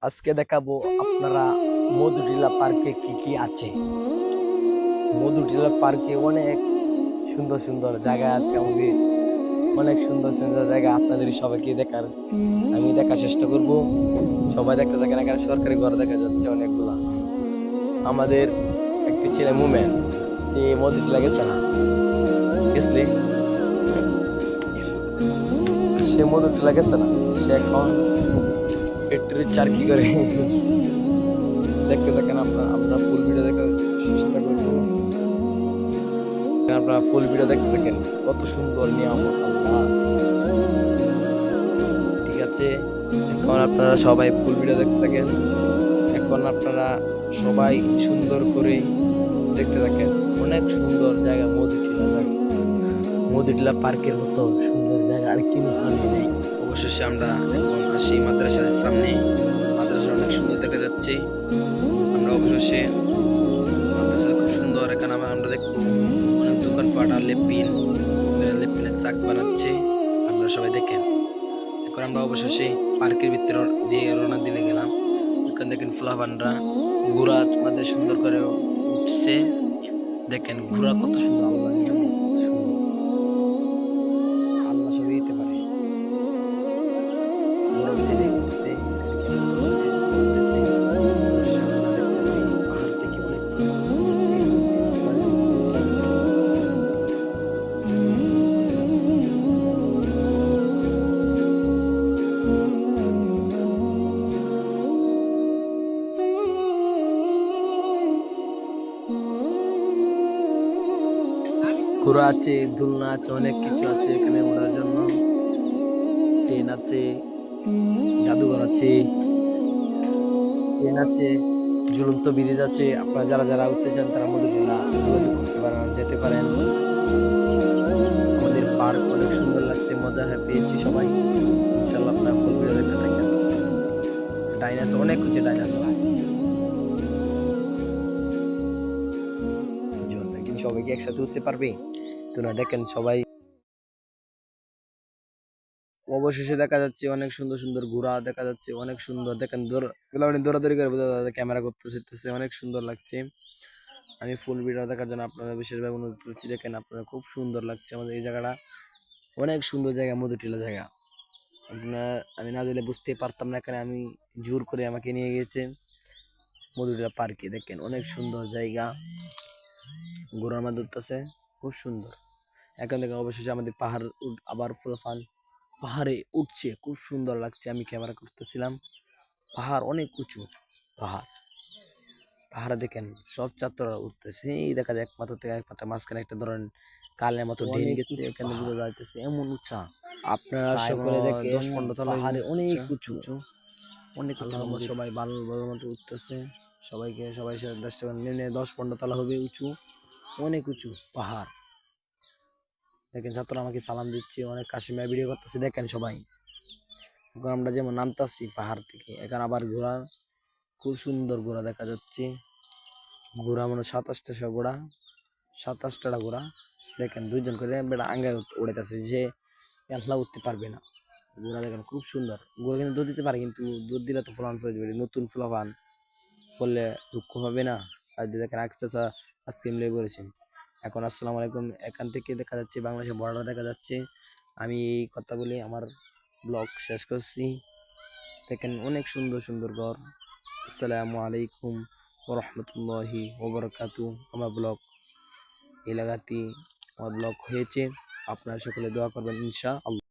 আজকে দেখাবো আপনারা মধুটিলা পার্কে কি কি আছে। মধুটিলা পার্কে অনেক সুন্দর সুন্দর জায়গা আছে, আমাদের অনেক সুন্দর সুন্দর জায়গা আপনাদের সবাইকে আমি দেখার চেষ্টা করব। সবাই দেখতে থাকেন, এখানে সরকারি ঘর দেখা যাচ্ছে অনেকগুলা। আমাদের একটি ছেলে মুমেন, সে মধুটিলা গেছে না, গেছলে সে মধুটিলা গেছে না, সে এখন ফ্যাক্টরির চাকরি করে। দেখতে থাকেন, আমরা ফুল ভিডিও দেখার চেষ্টা করবো। আপনারা ফুল ভিডিও দেখতে থাকেন, কত সুন্দর নিয়ামত আল্লাহ। ঠিক আছে, এখন আপনারা সবাই ফুল ভিডিও দেখতে থাকেন। এখন আপনারা সবাই সুন্দর করে দেখতে থাকেন, অনেক সুন্দর জায়গা মধুটিলা জায়গা, মধুটিলা পার্কের মতো সুন্দর জায়গা আর কি নেই। অবশেষে আমরা এখন আসি মাদ্রাসার সামনে। মাদ্রাসা অনেক সুন্দর দেখা যাচ্ছে। আমরা অবশেষে মাদ্রাসা খুব সুন্দর, এখানে আমরা দেখবো অনেক দোকানপাট আর লেপিনের চাক বানাচ্ছে। আপনারা সবাই দেখেন। এখন আমরা অবশেষে পার্কের ভিতরে দিয়ে রওনা দিলে গেলাম। এখন দেখেন ফ্লাভানরা ঘোড়ার মধ্যে সুন্দর করে উঠছে। দেখেন ঘোড়া কত সুন্দর, আল্লাহ নিয়ামত সুন্দর, আল্লাহ সবই দিতে পারে। ঘোড়া ছেড়ে উঠছে, উঠতেছে। সামনে দেখতে পারি পাহাড় থেকে অনেক উঠতেছে। ঘোড়া আছে, দোলনা আছে, অনেক কিছু আছে এখানে ওঠার জন্য। ট্রেন আছে, জাদুঘর আছে, ট্রেন আছে, ঝুলন্ত ব্রিজ আছে। আপনারা যারা যারা উঠতে চান তারা মধুটিলা যোগাযোগ করতে পারেন, যেতে পারেন। আমাদের পার্ক অনেক সুন্দর লাগছে, মজা পেয়েছি সবাই। ইনশাল্লাহ আপনারা ফুল ভিডিও দেখতে থাকেন। ডাইনোসর অনেক কিছু, ডাইনোসর কিন্তু সবাই কি একসাথে উঠতে পারবে? তো না, দেখেন সবাই। অবশেষে দেখা যাচ্ছে অনেক সুন্দর সুন্দর ঘোড়া দেখা যাচ্ছে, অনেক সুন্দর। দেখেন দৌড়াদৌড়ি করে ক্যামেরা করতেছে, অনেক সুন্দর লাগছে। আমি ফুল ভিডিও দেখার জন্য আপনারা বিশেষভাবে অনুরোধ করছি। দেখেন আপনারা, খুব সুন্দর লাগছে আমাদের এই জায়গাটা, অনেক সুন্দর জায়গা, মধুটিলা জায়গা। আপনার আমি না দিলে বুঝতে পারতাম না, এখানে আমি জোর করে আমাকে নিয়ে গিয়েছে মধুটিলা পার্কে। দেখেন অনেক সুন্দর জায়গা, ঘোড়ার মধ্যে উঠতেছে, খুব সুন্দর। এখন দেখেন অবশেষে আমাদের পাহাড় আবার ফুলফান পাহাড়ে উঠছে, খুব সুন্দর লাগছে। আমি ক্যামেরা করতেছিলাম, পাহাড় অনেক উঁচু। পাহাড় পাহাড়ে দেখেন সব ছাত্ররা উঠতেছে, এই দেখা যায় এক মাথা থেকে এক মাথা মাঝখানে একটা ধরেন কালের মতো ঢেন গেছে, এখানে বোঝা যাইতেছে এমন উঁচা। আপনারা সকলে দেখেন 10-15 তলা পাহাড়ে অনেক উঁচু, অনেক উঁচু। সবাই ভালো ভালো মতো উঠতেছে, সবাই 10-15 তলা হবে উঁচু, অনেক উঁচু পাহাড়। দেখেন ছাত্র আমাকে সালাম দিচ্ছে, অনেক কাশিমা ভিডিও করতেছে। দেখেন সবাই, এখন আমরা যেমন নামতাছি পাহাড় থেকে, এখন আবার ঘোড়া, খুব সুন্দর ঘোড়া দেখা যাচ্ছে। ঘোড়া মানে 27টা ঘোড়া, 27টা ঘোড়া। দেখেন দুইজন করে বেটা আঙ্গে উড়াইতেছে, যে একলা উঠতে পারবে না। ঘোড়া দেখেন খুব সুন্দর। ঘোড়া কিন্তু দৌড় দিতে পারে, কিন্তু দৌড় দিলে তো ফলান ফেলে যাবে, নতুন ফলাফান করলে দুঃখ হবে না। আর দেখেন আইসক্রিম লেগে পড়েছেন। এখন আসসালামু আলাইকুম, এখান থেকে দেখা যাচ্ছে বাংলাদেশের বর্ডার দেখা যাচ্ছে। আমি এই কথা বলে আমার ব্লগ শেষ করছি। দেখেন অনেক সুন্দর সুন্দর ঘর। আসসালামু আলাইকুম ওরহমতুল্লাহি ওবরাকাতু। আমার ব্লগ এলাকাতে আমার ব্লগ হয়েছে, আপনারা সকলে দোয়া করবেন ইনশাআল্লাহ।